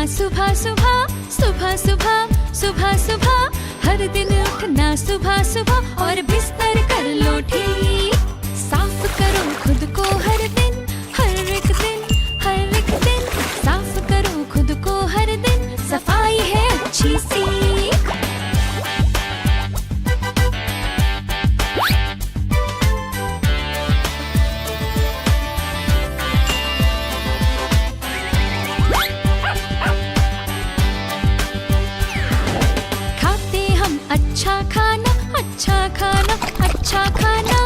सुबह सुबह सुबह सुबह सुबह सुबह, हर दिन उठना सुबह सुबह और बिस्तर कर लो ठीक। साफ करो खुद को हर दिन, हर एक दिन, हर एक दिन। साफ करो खुद को हर दिन, सफाई है अच्छी सीख। अच्छा खाना, अच्छा खाना, अच्छा खाना।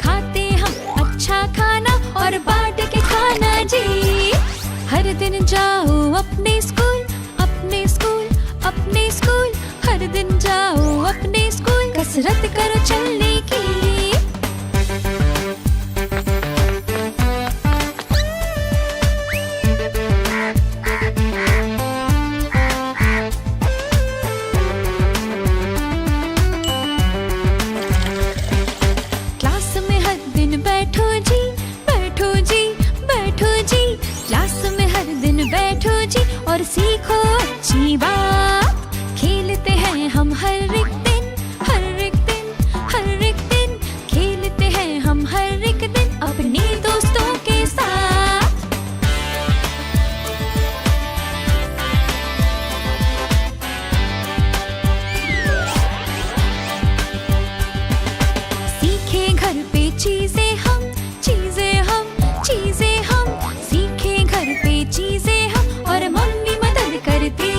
खाते हम अच्छा खाना और बांट के खाना जी। हर दिन जाओ अपने स्कूल, अपने स्कूल, अपने स्कूल। हर दिन जाओ अपने स्कूल, कसरत करो चलने की। बैठो जी, बैठो जी, बैठो जी। क्लास में हर दिन बैठो जी और सीखो अच्छी बात। खेलते हैं हम हर एक दिन, हर एक दिन, हर एक दिन। खेलते हैं हम हर एक दिन अपने दोस्तों के साथ। सीखे घर पे चीजें हम, चीजें हम, चीजें हम। सीखे घर पे चीजें हम और मम्मी मदद करती।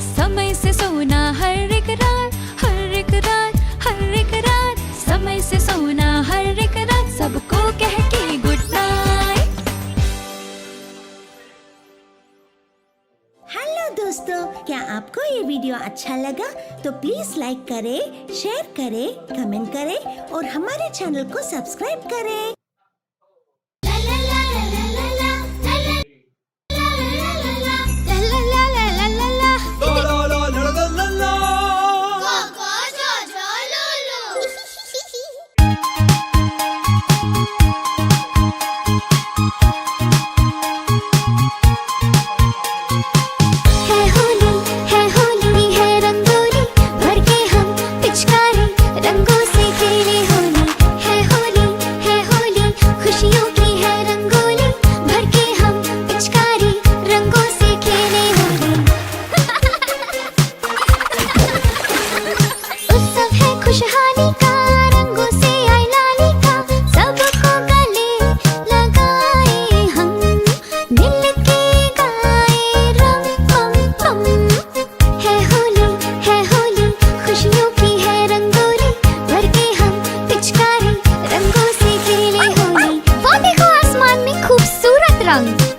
समय से सोना हर एक रात, हर एक रात, हर एक रात। समय से सोना हर एक रात, सबको कह के गुड नाइट। हेलो दोस्तों, क्या आपको ये वीडियो अच्छा लगा? तो प्लीज लाइक करें, शेयर करें, कमेंट करें और हमारे चैनल को सब्सक्राइब करें।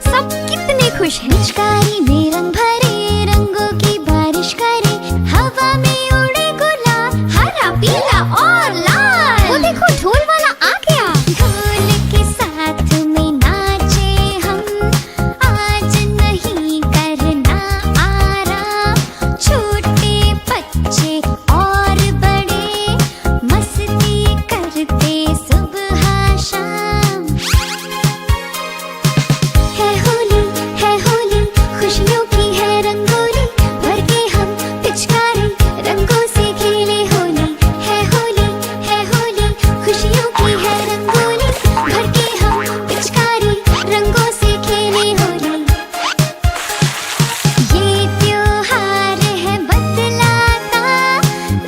सब कितने खुश हैं। पिचकारी में रंग भरे, रंगों की बारिश करे। हवा में उड़े गुलाल, हरा पीला और लाल। वो देखो ढोल वाला आ गया। ढोल के साथ में नाचे हम, आज नहीं करना आराम। छोटे बच्चे और बड़े मस्ती करते सुबह शाम। है होली, है होली, खुशियों की है रंगोली। भर के हम पिचकारी, रंगों से खेले होली। है होली, है होली, खुशियों की है रंगोली। भर के हम पिचकारी, रंगों से खेले होली। ये त्योहार है बदलाता,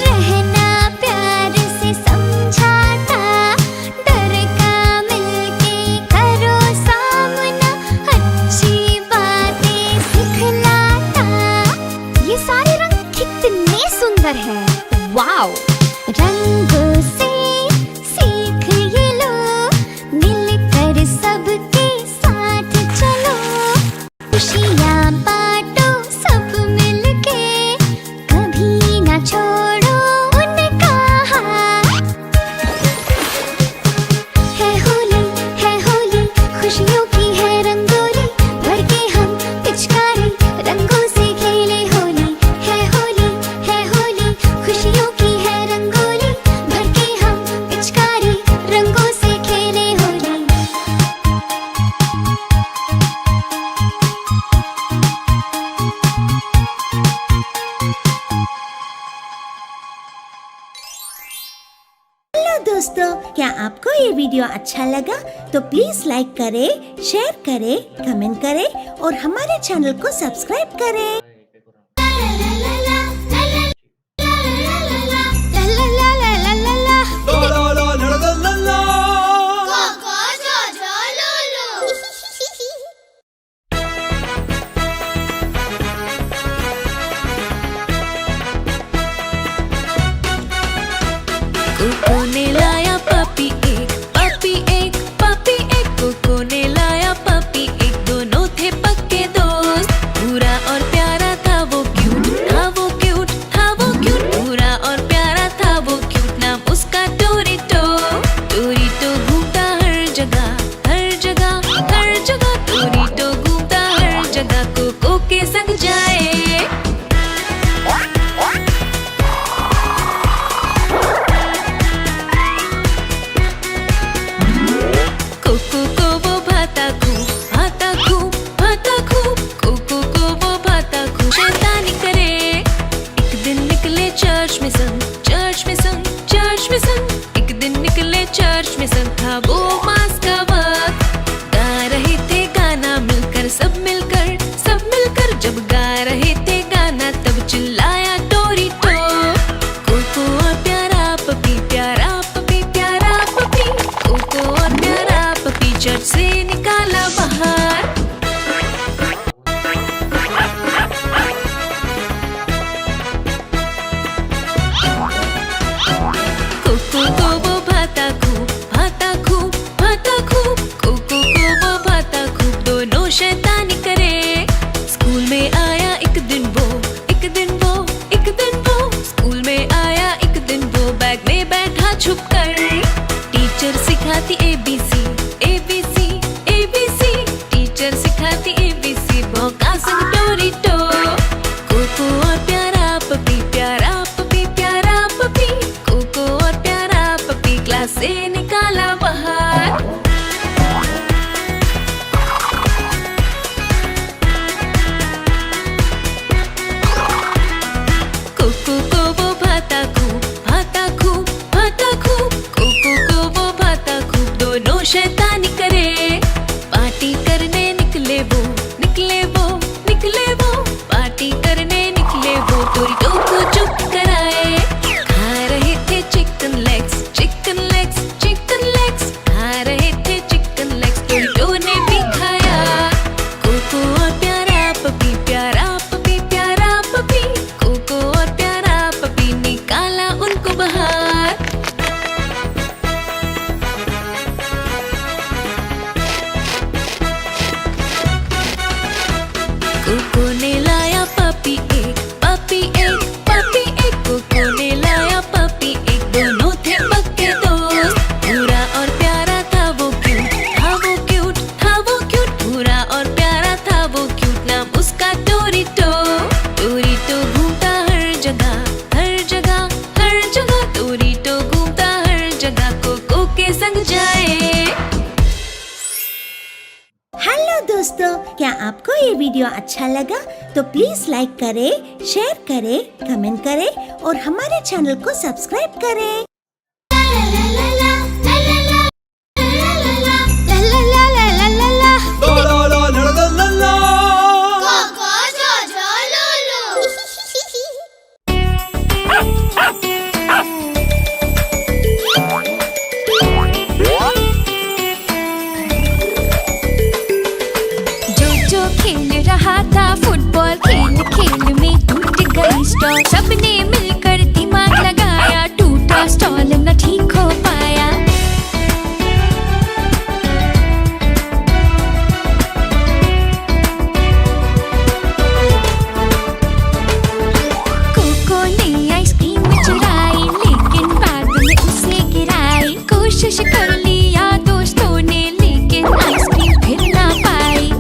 रहना प्यार से समझाता। डर का मिलके करो सामना, अच्छी बातें सिखलाता। ये सारे रंग कितने सुंदर हैं। वाव! रंगों से सीख ये लो, मिलकर सबके साथ चलो। खुशियाँ बांटो सब मिलके, कभी ना छोड़ो उनका हाथ। है होली, खुशियों की है रंगोली। भर के हम पिचकारी, ये वीडियो अच्छा लगा तो प्लीज लाइक करें, शेयर करें, कमेंट करें और हमारे चैनल को सब्सक्राइब करें। कोको ने लाया पपी एक, पपी एक, पपी एक। कोको ने लाया पपी एक, दोनों थे पक्के दोस्त। पूरा और प्यारा था वो क्यूट, था वो क्यूट, था वो क्यूट। पूरा और प्यारा था वो क्यूट, नाम उसका टोरीटो। टोरीटो घूमता हर जगह, हर जगह, हर जगह। टोरीटो घूमता हर जगह, कोको के संग जाए। कोको को वो भाता खूब, भाता खूब, भाता खूब। कोको को वो भाता खूब शैतानी करे। एक दिन निकले चर्च में संग, चर्च में संग, चर्च में संग। एक दिन निकले चर्च में संग, था वो मास का वक्त। गा रहे थे गाना मिलकर, सब मिलकर, सब मिलकर। जब गा रहे थे गाना तब चिल्लाया टोरीटो। कोको और प्यारा पपी, प्यारा पपी, प्यारा पपी। कोको और प्यारा पपी चर्च से निकाला बाहर। कोको को वो भाता खूब, भाता खूब, भाता खूब। कोको को वो भाता खूब, दोनों शैतानी करे। स्कूल में आया एक दिन वो, एक दिन वो, एक दिन वो। स्कूल में आया एक दिन वो, बैग में बैठा छुप कर। टीचर सिखाती ABC, ABC, ABC। टीचर सिखाती ABC, भौंका संग टोरीटो। कोको और प्यारा पपी, प्यारा पपी, प्यारा पपी। कोको और प्यारा पपी क्लास से निकाला बाहर। कोको को वो भाता खूब, भाता खूब, भाता खूब। कोको को वो भाता खूब, दोनों शैतानी करे। पार्टी करने निकले वो, निकले वो, निकले वो। पार्टी करने निकले वो, टोरीटो को चुप कराए। खा रहे थे chicken legs, chicken legs, chicken legs. खा रहे थे चिकन लेग्स, टोरीटो ने भी खाया। कोको और प्यारा पपी, प्यारा पपी, प्यारा पपी। कोको और प्यारा पपी निकाला उनको बाहर। कोको ने लाया पपी एक, पपी एक, पपी एक। कोको ने लाया पपी एक, दोनों थे पक्के दोस्त। पूरा और प्यारा था वो क्यूट, था वो क्यूट, था वो क्यूट। पूरा और प्यारा था वो क्यूट, नाम उसका टोरीटो। टोरीटो घूमता हर जगह, हर जगह, हर जगह। टोरीटो घूमता हर जगह, कोको के संग जाए। हेलो दोस्तों, क्या आपको ये वीडियो अच्छा लगा तो प्लीज लाइक करें, शेयर करें, कमेंट करें और हमारे चैनल को सब्सक्राइब करें। जो खेल रहा था फुटबॉल, खेल खेल में टूट गई स्टॉल। सबने मिलकर दिमाग लगाया, टूटा स्टॉल न ठीक हो पाया। कोको ने आइसक्रीम चुराई, लेकिन बाद में उसे गिराई। कोशिश कर लिया दोस्तों ने, लेकिन आइसक्रीम फिर ना पाई।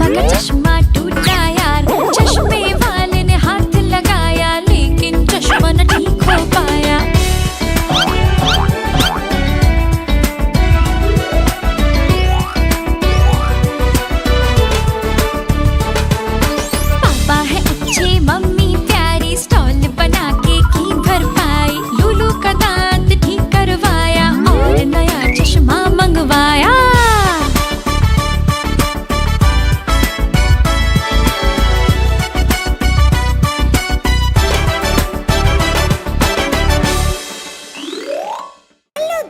का चश्मा टूटा यार, चश्मे वाले ने हाथ लगाया लेकिन चश्मा न ठीक हो पाया। पापा है अच्छे मम्मी प्यारी, स्टॉल बना के की भरपाई, लूलू का दांत ठीक करवाया और नया चश्मा मंगवाया।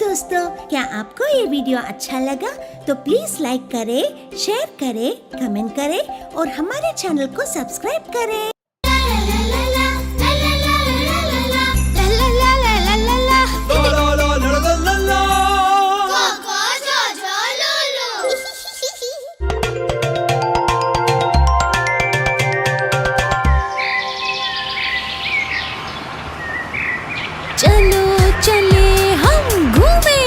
दोस्तों, क्या आपको ये वीडियो अच्छा लगा तो प्लीज लाइक करें, शेयर करें, कमेंट करें और हमारे चैनल को सब्सक्राइब करें। चलो चले हम घूमे,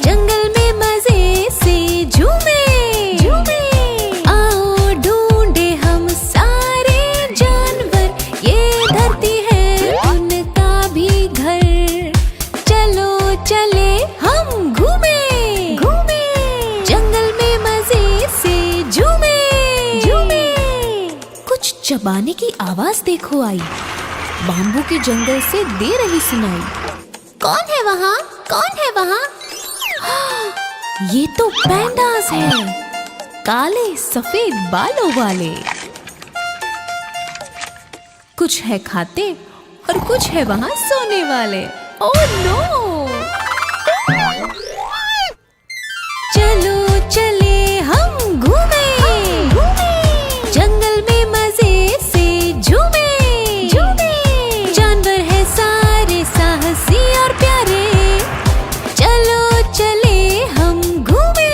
जंगल में मजे से झूमे, आओ ढूंढे हम सारे जानवर, ये धरती है उनका भी घर। चलो चले हम घूमे, जंगल में मजे से झूमे। कुछ चबाने की आवाज देखो आई, बाम्बू के जंगल से दे रही सुनाई। कौन है वहाँ? कौन है वहाँ? ये तो पैंडास हैं, काले सफेद बालों वाले। कुछ है खाते और कुछ है वहाँ सोने वाले। Oh no! चलो चले हम घूमे, जंगल में मजे से झूमे। जानवर है सारे साहसी और प्यारे, चलो चले हम घूमे।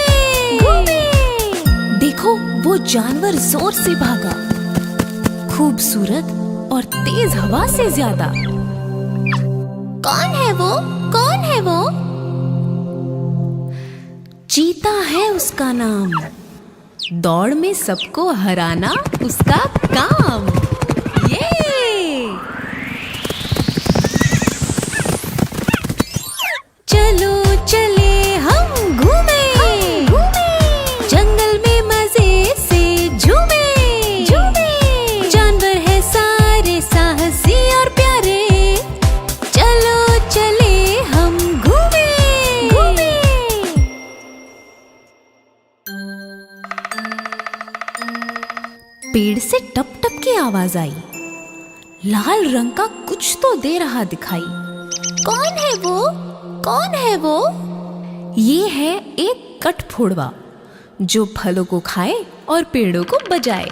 देखो वो जानवर जोर से भागा, खूबसूरत और तेज हवा से ज्यादा। कौन है वो? कौन है वो? चीता है उसका नाम, दौड़ में सबको हराना उसका काम। ये चलो चले हम घूमे, जंगल में मजे से झूमे। जानवर है सारे साहसी और प्यारे, चलो चले हम घूमे। पेड़ से टप टप की आवाज आई, लाल रंग का कुछ तो दे रहा दिखाई। कौन है वो? कौन है वो? ये है एक कठफोड़वा जो फलों को खाए और पेड़ों को बजाए,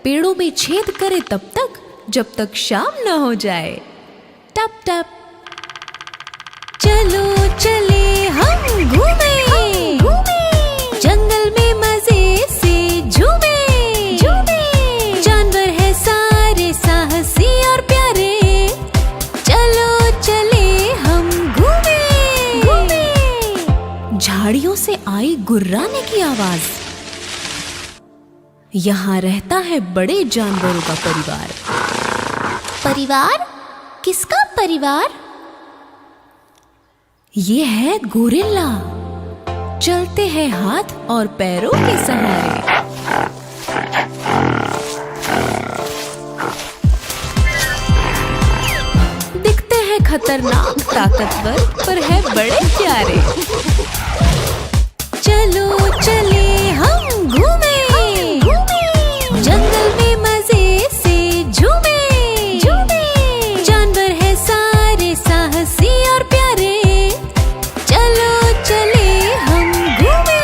पेड़ों में छेद करे तब तक जब तक शाम न हो जाए। टप टप। चलो चले हम घूमे, जंगल में मजे से झूमे। जानवर है सारे साहसी और प्यारे, चलो चले हम घूमे। झाड़ियों से आई गुर्राने की आवाज, यहाँ रहता है बड़े जानवरों का परिवार। परिवार? किसका परिवार? ये है गोरिल्ला, चलते हैं हाथ और पैरों के सहारे। दिखते हैं खतरनाक ताकतवर पर है बड़े प्यारे। चलो चले हम घूमे, जंगल में मजे से झूमे। जानवर है सारे साहसी और प्यारे, चलो चले हम घूमे।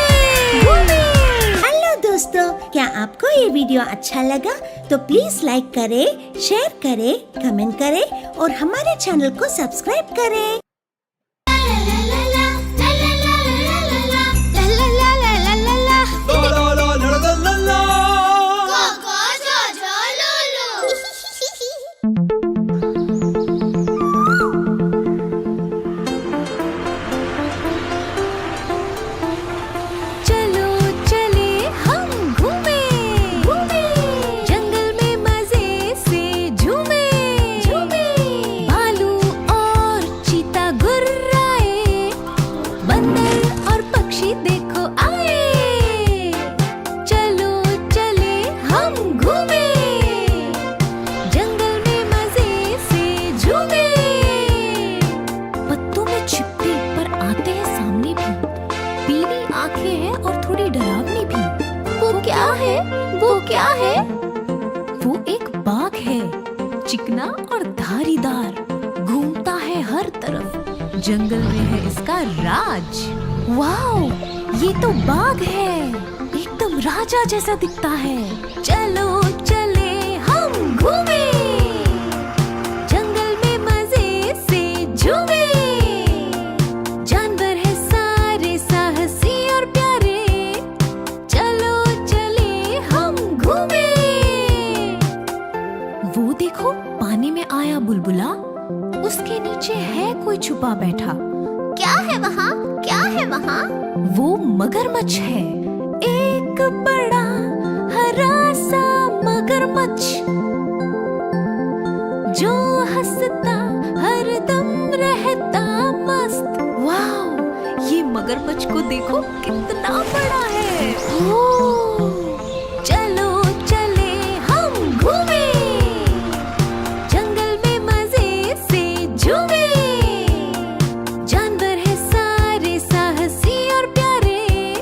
हेलो दोस्तों, क्या आपको ये वीडियो अच्छा लगा तो प्लीज लाइक करें, शेयर करें, कमेंट करें और हमारे चैनल को सब्सक्राइब करें। चलो चले हम घूमे। क्या है? वो क्या है? वो एक बाघ है, चिकना और धारीदार, घूमता है हर तरफ, जंगल में है इसका राज। वाओ, ये तो बाघ है, एकदम राजा जैसा दिखता है। चलो चले हम घूमे, जंगल में मजे से झूमे, जानवर है सारे साहसी और प्यारे, चलो चले हम घूमे। वो देखो, पानी में आया बुलबुला, उसके नीचे है कोई छुपा बैठा। क्या है वहाँ? क्या है वहाँ? वो मगरमच्छ है, एक बड़ा हरा सा मगरमच्छ, जो हंसता हरदम रहता मस्त। वाओ, ये मगरमच्छ को देखो कितना बड़ा है। ओह, चलो चले हम घूमे, जंगल में मजे से झूमे, जानवर है सारे साहसी और प्यारे,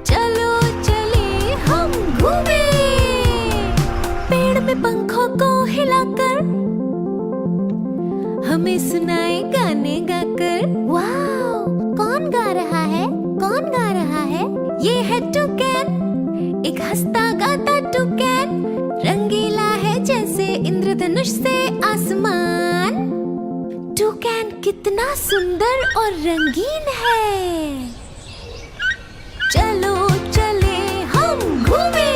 चलो चले हम घूमे। पेड़ में पंखों को हिलाकर हमें सुनाए गाने गाकर। वाओ, कौन गा रहा है? कौन गा रहा है? ये है टुकैन, एक हंसता गाता टुकैन, रंगीला है जैसे इंद्रधनुष से आसमान। टुकैन कितना सुंदर और रंगीन है। चलो चले हम घूमे,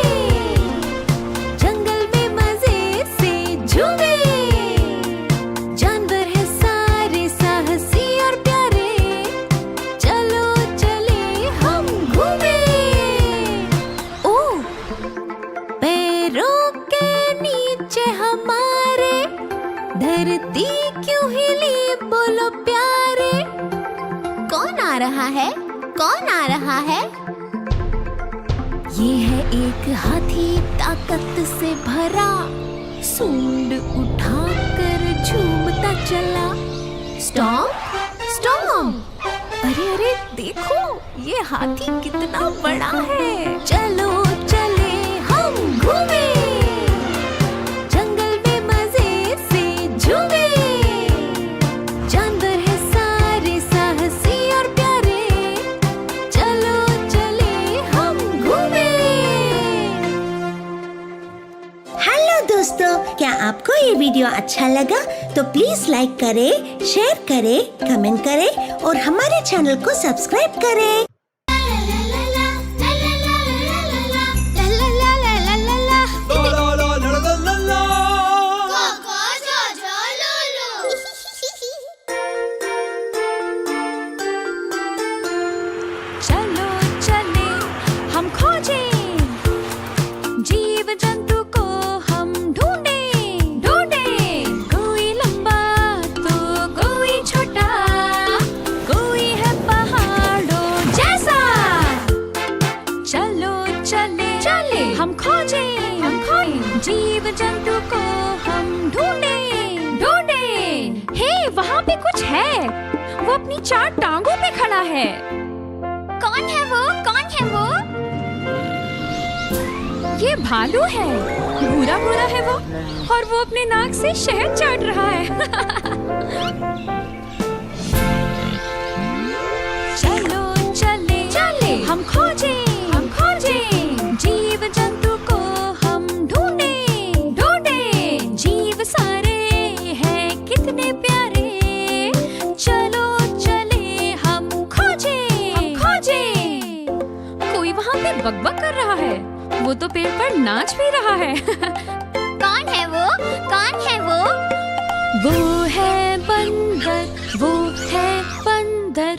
जंगल में मजे से झूमे, जानवर है सारे साहसी और प्यारे, चलो चले हम घूमे। ओह, पैरों के नीचे हमारे धरती क्यों हिली, बोलो प्यारे। कौन आ रहा है? कौन आ रहा है? ये है एक हाथी ताकत से भरा, सूंड उठाकर झूमता चला। स्टॉम्प स्टॉम्प, अरे अरे देखो, ये हाथी कितना बड़ा है। चलो चले हम घूमे, जंगल में मजे से झूमे, जानवर है सारे साहसी और प्यारे, चलो चले हम घूमे। हेलो दोस्तों, क्या आपको ये वीडियो अच्छा लगा? तो प्लीज लाइक करें, शेयर करें, कमेंट करें और हमारे चैनल को सब्सक्राइब करें। चलो चले हम खोजे, जीव जंतु को हम ढूंढे ढूंढे, कोई लंबा तो कोई छोटा, कोई है पहाड़ों जैसा। चलो चले चले हम खोजे जीव जंतु को हम ढूंढे ढूंढे। हे, वहाँ पे कुछ है, वो अपनी 4 टांगों पे खड़ा है। कौन है वो? कौन है वो? ये भालू है, भूरा भूरा है वो, और वो अपने नाक से शहद चाट रहा है। चलो चले चले हम खोजे जीव जंतु को हम ढूंढे ढूंढे, जीव सारे हैं कितने प्यारे, चलो चले हम खोजे। कोई वहाँ पे बकबक कर रहा है, वो तो पेड़ पर नाच भी रहा है। कौन है वो? कौन है वो? वो है बंदर, वो है बंदर,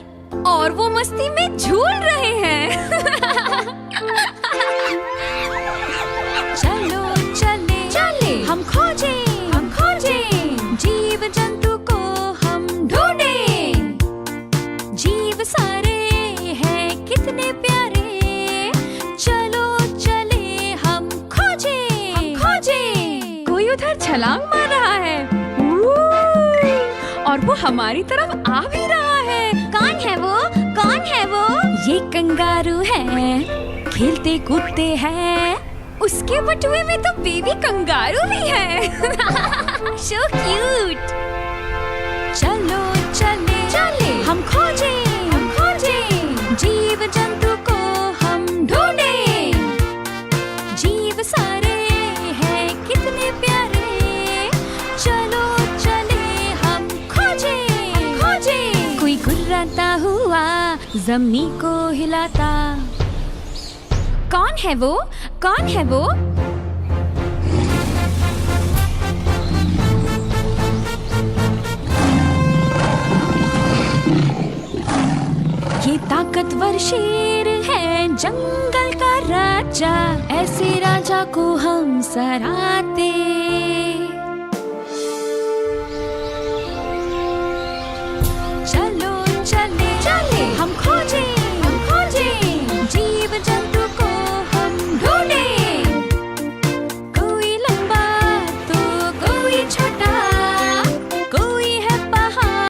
और वो मस्ती में झूल रहे हैं। चलो चले चले हम खोजे जीव जंतु को हम ढूंढे, जीव सारे हैं कितने प्यारे, चलो चले हम खोजे। कोई उधर छलांग मार रहा है, और वो हमारी तरफ आ भी रहा है। कौन है वो? कौन है वो? ये कंगारू है, खेलते कूदते हैं। उसके बटुए में तो बेबी कंगारू भी है। So cute. चलो चले चले हम खोजे जीव जंतु को हम ढूंढे। जीव सारे हैं कितने प्यारे, चलो चले हम खोजे। कोई गुर्राता हुआ जमीनी को हिलाता। कौन है वो? कौन है वो? ये ताकतवर शेर है जंगल का राजा, ऐसे राजा को हम सराहते